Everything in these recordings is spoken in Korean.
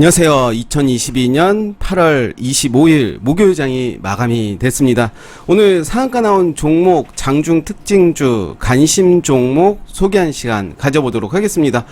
안녕하세요. 2022년 8월 25일 목요일장이 마감이 됐습니다. 오늘 상한가 나온 종목 장중 특징주 관심 종목 소개한 시간 가져보도록 하겠습니다.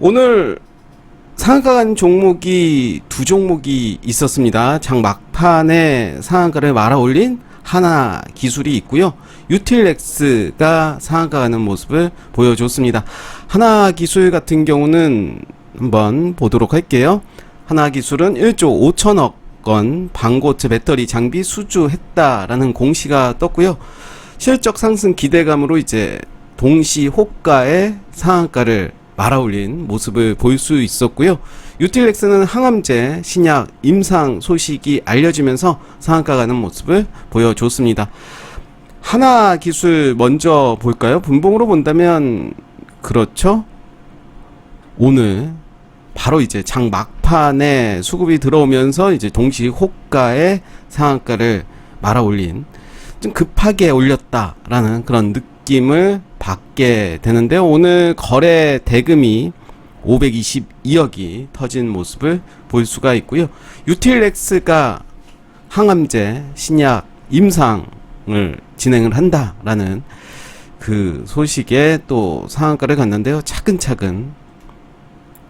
오늘 상한가 간 종목이 두 종목이 있었습니다. 장 막판에 상한가를 말아올린 하나기술이 있고요. 유틸렉스가 상한가 가는 모습을 보여줬습니다. 하나기술 같은 경우는 한번 보도록 할게요. 하나기술은 1조 5천억 원 반고체 배터리 장비 수주했다라는 공시가 떴고요. 실적 상승 기대감으로 이제 동시 호가의 상한가를 말아올린 모습을 볼 수 있었고요. 유틸렉스는 항암제 신약 임상 소식이 알려지면서 상한가 가는 모습을 보여줬습니다. 하나기술 먼저 볼까요? 분봉으로 본다면 그렇죠. 오늘 바로 이제 장 막판에 수급이 들어오면서 이제 동시 호가의 상한가를 말아올린, 좀 급하게 올렸다라는 그런 느낌을 받게 되는데요. 오늘 거래 대금이 522억이 터진 모습을 볼 수가 있고요. 유틸렉스가 항암제 신약 임상을 진행을 한다라는 그 소식에 또 상한가를 갔는데요. 차근차근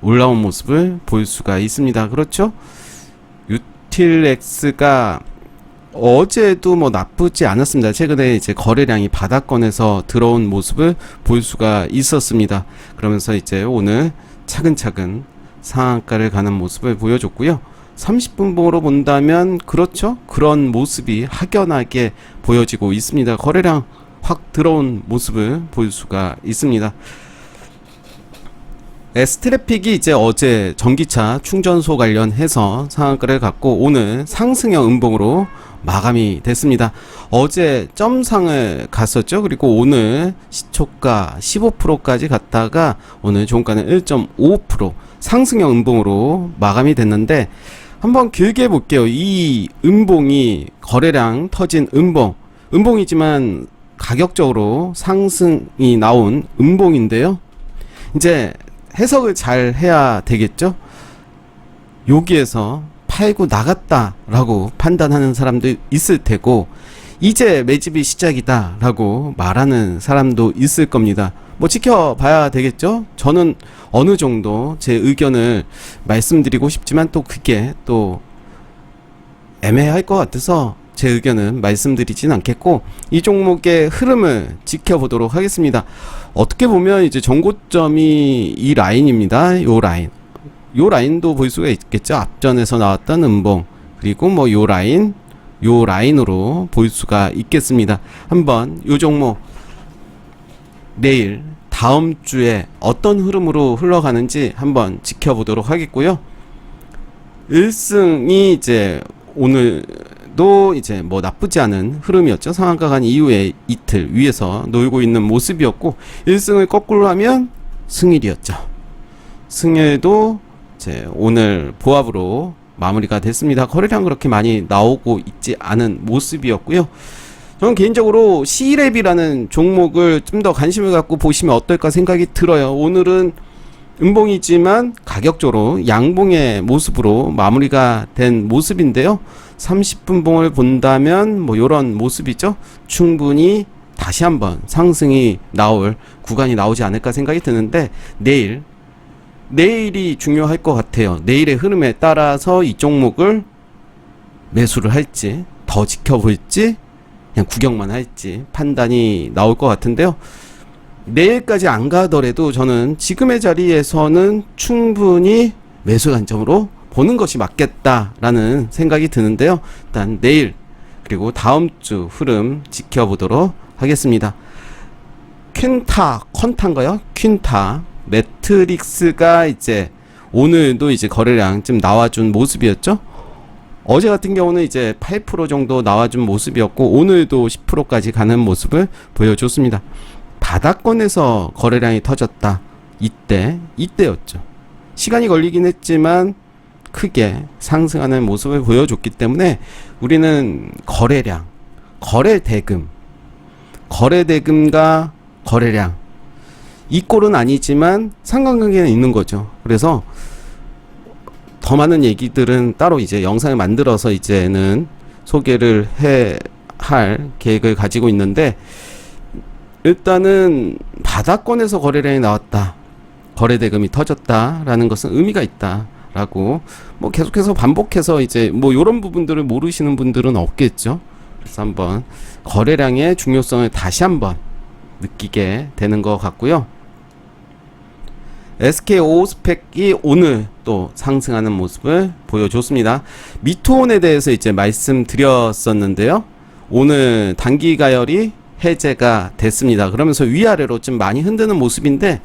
올라온 모습을 볼 수가 있습니다. 그렇죠? 유틸렉스가 어제도 뭐 나쁘지 않았습니다. 최근에 이제 거래량이 바닥권에서 들어온 모습을 볼 수가 있었습니다. 그러면서 이제 오늘 차근차근 상한가를 가는 모습을 보여줬고요. 30분봉으로 본다면 그렇죠? 그런 모습이 확연하게 보여지고 있습니다. 거래량 확 들어온 모습을 볼 수가 있습니다. S트래픽이 이제 어제 전기차 충전소 관련해서 상한가를 갖고 오늘 상승형 음봉으로 마감이 됐습니다. 어제 점상을 갔었죠. 그리고 오늘 시초가 15%까지 갔다가 오늘 종가는 1.5% 상승형 음봉으로 마감이 됐는데, 한번 길게 볼게요. 이 음봉이 거래량 터진 음봉이지만 가격적으로 상승이 나온 음봉인데요. 이제 해석을 잘 해야 되겠죠. 여기에서 팔고 나갔다 라고 판단하는 사람도 있을 테고, 이제 매집이 시작이다 라고 말하는 사람도 있을 겁니다. 뭐 지켜봐야 되겠죠. 저는 어느 정도 제 의견을 말씀드리고 싶지만 또 그게 또 애매할 것 같아서 제 의견은 말씀드리진 않겠고, 이 종목의 흐름을 지켜보도록 하겠습니다. 어떻게 보면 이제 전고점이 이 라인입니다. 요 라인도 볼 수가 있겠죠. 앞전에서 나왔던 음봉, 그리고 뭐 요 라인으로 볼 수가 있겠습니다. 한번 요 종목 내일 다음 주에 어떤 흐름으로 흘러가는지 한번 지켜보도록 하겠고요. 1승이 이제 오늘도 이제 뭐 나쁘지 않은 흐름이었죠. 상한가 간 이후에 이틀 위에서 놀고 있는 모습이었고, 1승을 거꾸로 하면 승일이었죠. 승일도 이제 오늘 보합으로 마무리가 됐습니다. 거래량 그렇게 많이 나오고 있지 않은 모습이었고요. 저는 개인적으로 C랩이라는 종목을 좀 더 관심을 갖고 보시면 어떨까 생각이 들어요. 오늘은 음봉이지만 가격적으로 양봉의 모습으로 마무리가 된 모습인데요. 30분봉을 본다면 뭐 요런 모습이죠. 충분히 다시 한번 상승이 나올 구간이 나오지 않을까 생각이 드는데, 내일이 중요할 것 같아요. 내일의 흐름에 따라서 이 종목을 매수를 할지, 더 지켜볼지, 그냥 구경만 할지 판단이 나올 것 같은데요. 내일까지 안 가더라도 저는 지금의 자리에서는 충분히 매수 관점으로 보는 것이 맞겠다라는 생각이 드는데요. 일단 내일 그리고 다음 주 흐름 지켜보도록 하겠습니다. 퀸타인가요? 퀸타 매트릭스가 이제 오늘도 이제 거래량 좀 나와준 모습이었죠. 어제 같은 경우는 이제 8% 정도 나와준 모습이었고, 오늘도 10%까지 가는 모습을 보여줬습니다. 바닥권에서 거래량이 터졌다. 이때였죠. 시간이 걸리긴 했지만 크게 상승하는 모습을 보여줬기 때문에 우리는 거래량, 거래대금과 거래량, 이 꼴은 아니지만 상관관계는 있는 거죠. 그래서 더 많은 얘기들은 따로 이제 영상을 만들어서 이제는 소개를 할 계획을 가지고 있는데, 일단은 바닥권에서 거래량이 나왔다, 거래대금이 터졌다라는 것은 의미가 있다라고 뭐 계속해서 반복해서 이제 뭐 요런 부분들을 모르시는 분들은 없겠죠. 그래서 한번 거래량의 중요성을 다시 한번 느끼게 되는 것 같고요. SK오스펙이 오늘 또 상승하는 모습을 보여줬습니다. 미토온에 대해서 이제 말씀드렸었는데요. 오늘 단기 가열이 해제가 됐습니다. 그러면서 위아래로 좀 많이 흔드는 모습인데,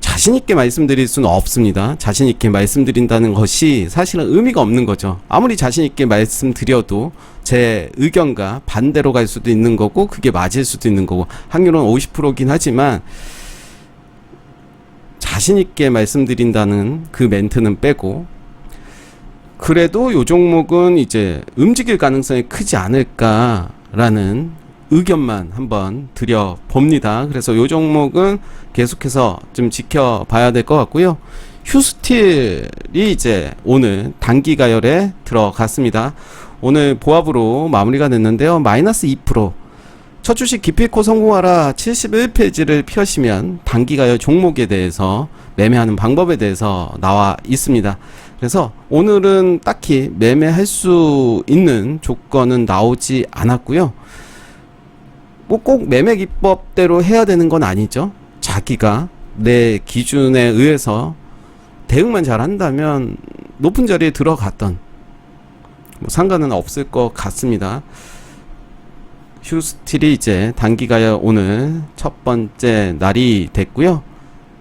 자신있게 말씀드릴 수는 없습니다. 자신있게 말씀드린다는 것이 사실은 의미가 없는 거죠. 아무리 자신있게 말씀드려도 제 의견과 반대로 갈 수도 있는 거고, 그게 맞을 수도 있는 거고, 확률은 50%긴 하지만 자신있게 말씀드린다는 그 멘트는 빼고, 그래도 요 종목은 이제 움직일 가능성이 크지 않을까라는 의견만 한번 드려봅니다. 그래서 요 종목은 계속해서 좀 지켜봐야 될 것 같고요. 휴스틸이 이제 오늘 단기 가열에 들어갔습니다. 오늘 보합으로 마무리가 됐는데요. 마이너스 2%. 첫 주식 기필코 성공하라 71페이지를 펴시면 단기 가열 종목에 대해서 매매하는 방법에 대해서 나와 있습니다. 그래서 오늘은 딱히 매매할 수 있는 조건은 나오지 않았고요. 뭐 꼭 매매 기법대로 해야 되는 건 아니죠. 자기가 내 기준에 의해서 대응만 잘 한다면 높은 자리에 들어갔던 뭐 상관은 없을 것 같습니다. 휴스틸이 이제 단기 가열 오늘 첫 번째 날이 됐고요.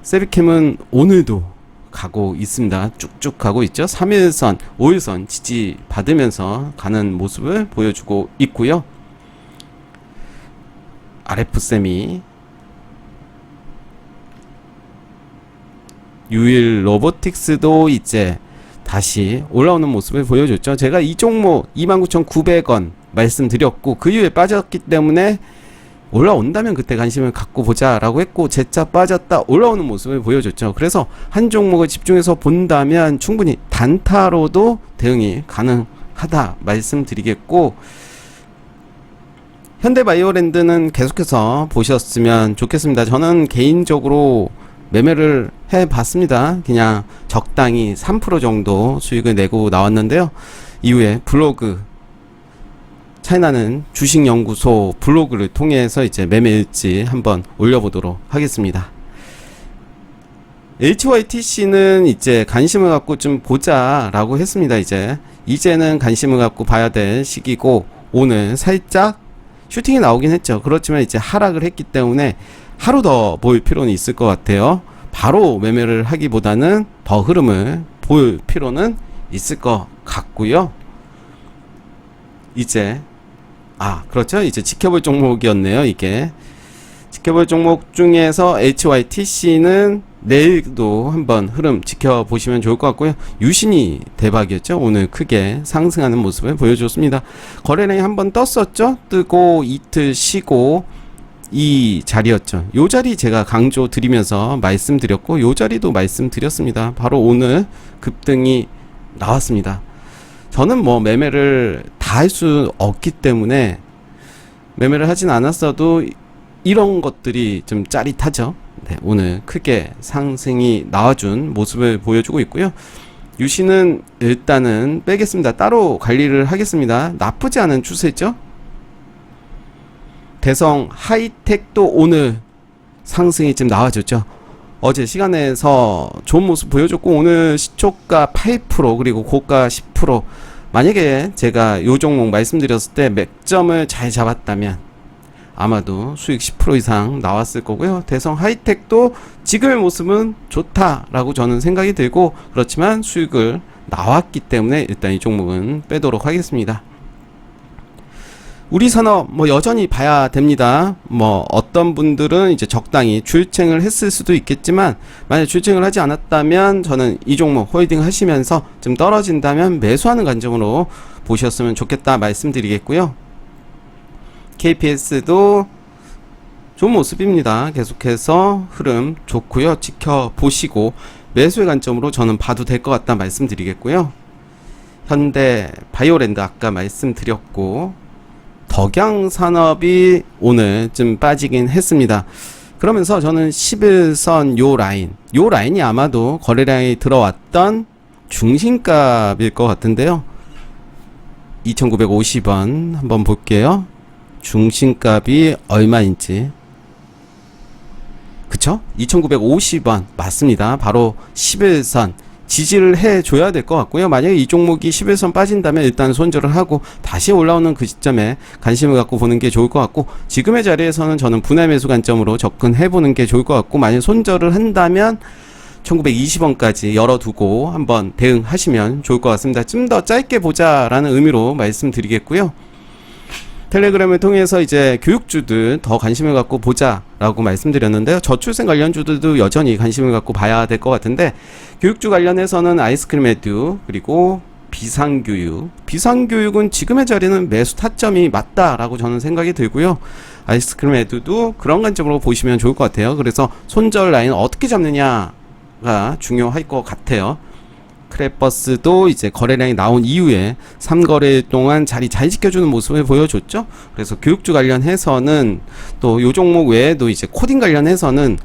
세비캠은 오늘도 가고 있습니다. 쭉쭉 가고 있죠. 3일선, 5일선 지지 받으면서 가는 모습을 보여주고 있고요. RF세미, 유일 로보틱스도 이제 다시 올라오는 모습을 보여줬죠. 제가 이 종목 29,900원 말씀드렸고, 그 이후에 빠졌기 때문에 올라온다면 그때 관심을 갖고 보자 라고 했고, 재차 빠졌다 올라오는 모습을 보여줬죠. 그래서 한 종목을 집중해서 본다면 충분히 단타로도 대응이 가능하다 말씀드리겠고, 현대바이오랜드는 계속해서 보셨으면 좋겠습니다. 저는 개인적으로 매매를 해봤습니다. 그냥 적당히 3% 정도 수익을 내고 나왔는데요. 이후에 블로그, 차이나는 주식연구소 블로그를 통해서 이제 매매 일지 한번 올려보도록 하겠습니다. HYTC는 이제 관심을 갖고 좀 보자 라고 했습니다. 이제는 관심을 갖고 봐야 될 시기고, 오늘 살짝 슈팅이 나오긴 했죠. 그렇지만 이제 하락을 했기 때문에 하루 더 볼 필요는 있을 것 같아요. 바로 매매를 하기보다는 더 흐름을 볼 필요는 있을 것 같고요. 그렇죠. 이제 지켜볼 종목이었네요. 이게 지켜볼 종목 중에서 HYTC는 내일도 한번 흐름 지켜보시면 좋을 것 같고요. 유신이 대박이었죠. 오늘 크게 상승하는 모습을 보여줬습니다. 거래량이 한번 떴었죠. 뜨고 이틀 쉬고 이 자리였죠. 요 자리 제가 강조 드리면서 말씀드렸고, 요 자리도 말씀드렸습니다. 바로 오늘 급등이 나왔습니다. 저는 뭐 매매를 다 할 수 없기 때문에 매매를 하진 않았어도 이런 것들이 좀 짜릿하죠. 네, 오늘 크게 상승이 나와준 모습을 보여주고 있고요. 유신은 일단은 빼겠습니다. 따로 관리를 하겠습니다. 나쁘지 않은 추세죠. 대성 하이텍도 오늘 상승이 좀 나와줬죠. 어제 시간에서 좋은 모습 보여줬고, 오늘 시초가 8% 그리고 고가 10%. 만약에 제가 요 종목 말씀드렸을 때 맥점을 잘 잡았다면 아마도 수익 10% 이상 나왔을 거고요. 대성 하이텍도 지금의 모습은 좋다라고 저는 생각이 들고, 그렇지만 수익을 나왔기 때문에 일단 이 종목은 빼도록 하겠습니다. 우리 산업 뭐 여전히 봐야 됩니다. 뭐 어떤 분들은 이제 적당히 출첵을 했을 수도 있겠지만, 만약 출첵을 하지 않았다면 저는 이 종목 홀딩 하시면서 좀 떨어진다면 매수하는 관점으로 보셨으면 좋겠다 말씀드리겠고요. KPS도 좋은 모습입니다. 계속해서 흐름 좋고요. 지켜보시고, 매수의 관점으로 저는 봐도 될 것 같다 말씀드리겠고요. 현대 바이오랜드 아까 말씀드렸고, 덕양산업이 오늘 좀 빠지긴 했습니다. 그러면서 저는 11선 요 라인이 아마도 거래량이 들어왔던 중심값일 것 같은데요. 2,950원 한번 볼게요. 중심값이 얼마인지. 그쵸? 2,950원 맞습니다. 바로 11선 지지를 해줘야 될 것 같고요. 만약에 이 종목이 11선 빠진다면 일단 손절을 하고 다시 올라오는 그 시점에 관심을 갖고 보는 게 좋을 것 같고, 지금의 자리에서는 저는 분할 매수 관점으로 접근해보는 게 좋을 것 같고, 만약 손절을 한다면 1920원까지 열어두고 한번 대응하시면 좋을 것 같습니다. 좀 더 짧게 보자라는 의미로 말씀드리겠고요. 텔레그램을 통해서 이제 교육주들 더 관심을 갖고 보자라고 말씀드렸는데요. 저출생 관련주들도 여전히 관심을 갖고 봐야 될 것 같은데, 교육주 관련해서는 아이스크림 에듀, 그리고 비상교육은 지금의 자리는 매수 타점이 맞다라고 저는 생각이 들고요. 아이스크림 에듀도 그런 관점으로 보시면 좋을 것 같아요. 그래서 손절 라인 어떻게 잡느냐가 중요할 것 같아요. 크레버스도 이제 거래량이 나온 이후에 3거래일 동안 자리 잘 지켜주는 모습을 보여줬죠. 그래서 교육주 관련해서는 또 요 종목 외에도 이제 코딩 관련해서는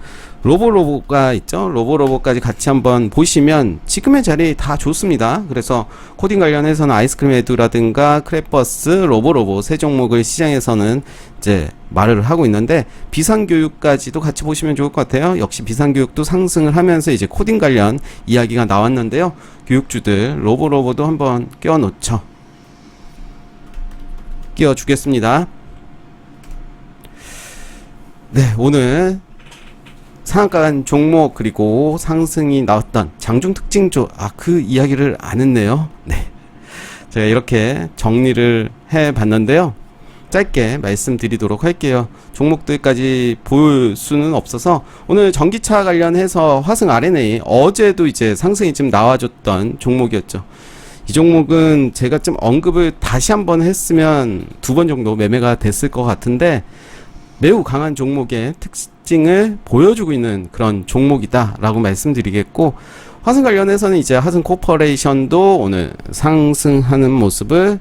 로보가 있죠. 로보까지 같이 한번 보시면 지금의 자리 다 좋습니다. 그래서 코딩 관련해서는 아이스크림 에듀라든가 크레버스, 로보 세 종목을 시장에서는 이제 말을 하고 있는데, 비상교육까지도 같이 보시면 좋을 것 같아요. 역시 비상교육도 상승을 하면서 이제 코딩 관련 이야기가 나왔는데요. 교육주들 로보도 한번 끼워놓죠. 끼워주겠습니다. 네, 오늘 상한가 간 종목 그리고 상승이 나왔던 장중 특징주, 그 이야기를 안 했네요. 네, 제가 이렇게 정리를 해봤는데요. 짧게 말씀드리도록 할게요. 종목들까지 볼 수는 없어서 오늘 전기차 관련해서 화승 R&A, 어제도 이제 상승이 좀 나와줬던 종목이었죠. 이 종목은 제가 좀 언급을 다시 한번 했으면 2번 정도 매매가 됐을 것 같은데, 매우 강한 종목의 특징을 보여주고 있는 그런 종목이다 라고 말씀드리겠고, 화승 관련해서는 이제 화승 코퍼레이션도 오늘 상승하는 모습을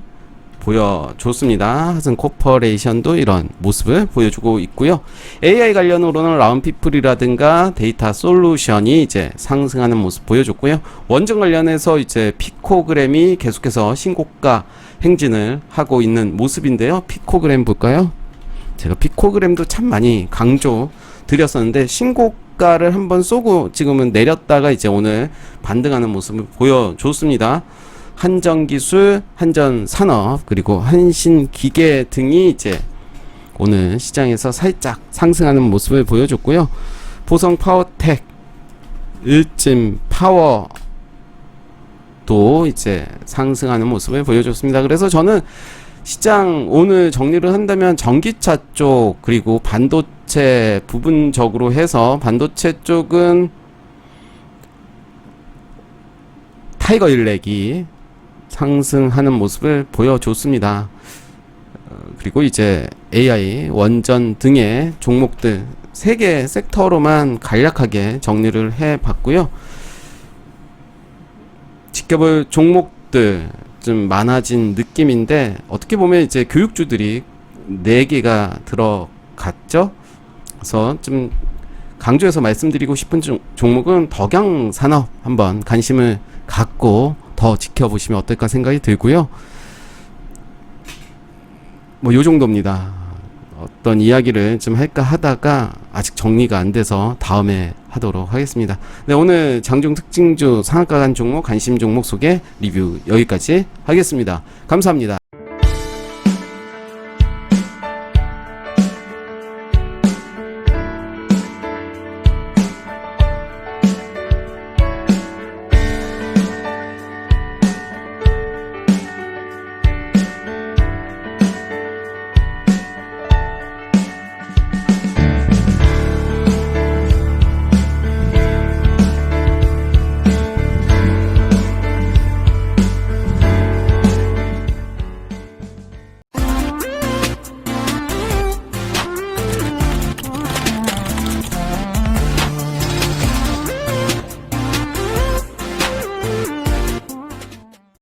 보여줬습니다. 화승 코퍼레이션도 이런 모습을 보여주고 있고요. AI 관련으로는 라운피플이라든가 데이터 솔루션이 이제 상승하는 모습 보여줬고요. 원전 관련해서 이제 피코그램이 계속해서 신고가 행진을 하고 있는 모습인데요. 피코그램 볼까요? 제가 피코그램도 참 많이 강조 드렸었는데, 신고가를 한번 쏘고 지금은 내렸다가 이제 오늘 반등하는 모습을 보여줬습니다. 한전기술, 한전산업, 그리고 한신기계 등이 이제 오늘 시장에서 살짝 상승하는 모습을 보여줬고요. 보성파워텍, 일진파워도 이제 상승하는 모습을 보여줬습니다. 그래서 저는 시장 오늘 정리를 한다면 전기차 쪽, 그리고 반도체 부분적으로 해서 반도체 쪽은 타이거 일렉이 상승하는 모습을 보여줬습니다. 그리고 이제 AI, 원전 등의 종목들 3개 섹터로만 간략하게 정리를 해봤고요. 지켜볼 종목들 좀 많아진 느낌인데, 어떻게 보면 이제 교육주들이 4개가 들어갔죠. 그래서 좀 강조해서 말씀드리고 싶은 종목은 덕양산업 한번 관심을 갖고 더 지켜보시면 어떨까 생각이 들고요. 뭐 요 정도입니다. 어떤 이야기를 좀 할까 하다가 아직 정리가 안 돼서 다음에 하도록 하겠습니다. 네, 오늘 장중 특징주 상한가 간 종목, 관심 종목 소개 리뷰 여기까지 하겠습니다. 감사합니다.